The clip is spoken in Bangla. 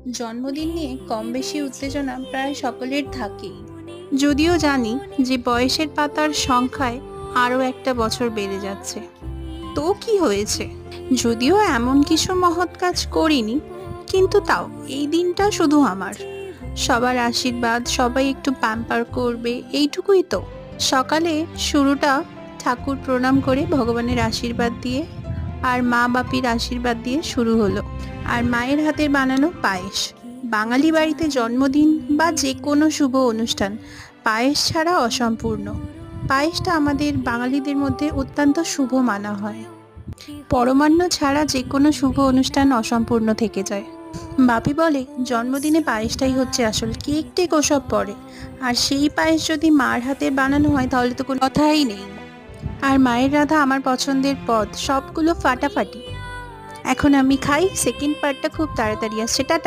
জন্মদিন নিয়ে কম বেশি উত্তেজনা প্রায় সকলের থাকেই। যদিও জানি যে বয়সের পাতার সংখ্যায় আরও একটা বছর বেড়ে যাচ্ছে, তো কি হয়েছে? যদিও এমন কিছু মহৎ কাজ করিনি, কিন্তু তাও এই দিনটা শুধু আমার। সবার আশীর্বাদ, সবাই একটু প্যাম্পার করবে, এইটুকুই তো। সকালে শুরুটা ঠাকুর প্রণাম করে ভগবানের আশীর্বাদ দিয়ে আর মা বাপির আশীর্বাদ দিয়ে শুরু হলো। আর মায়ের হাতের বানানো পায়েস। বাঙালি বাড়িতে জন্মদিন বা যে কোনো শুভ অনুষ্ঠান পায়েস ছাড়া অসম্পূর্ণ। পায়েসটা আমাদের বাঙালিদের মধ্যে অত্যন্ত শুভ মানা হয়। পরমান্ন ছাড়া যে কোনো শুভ অনুষ্ঠান অসম্পূর্ণ থেকে যায়। বাপি বলে জন্মদিনে পায়েসটাই হচ্ছে আসল, কেক টেক ওসব পরে। আর সেই পায়েস যদি মার হাতে বানানো হয় তাহলে তো কোনো কথাই নেই। আর মায়ের রাধা আমার পছন্দের পদ, সবগুলো ফাটাফাটি। এখন আমি খাই, সেকেন্ড পার্টটা খুব তাড়াতাড়ি আসছে। টাটা।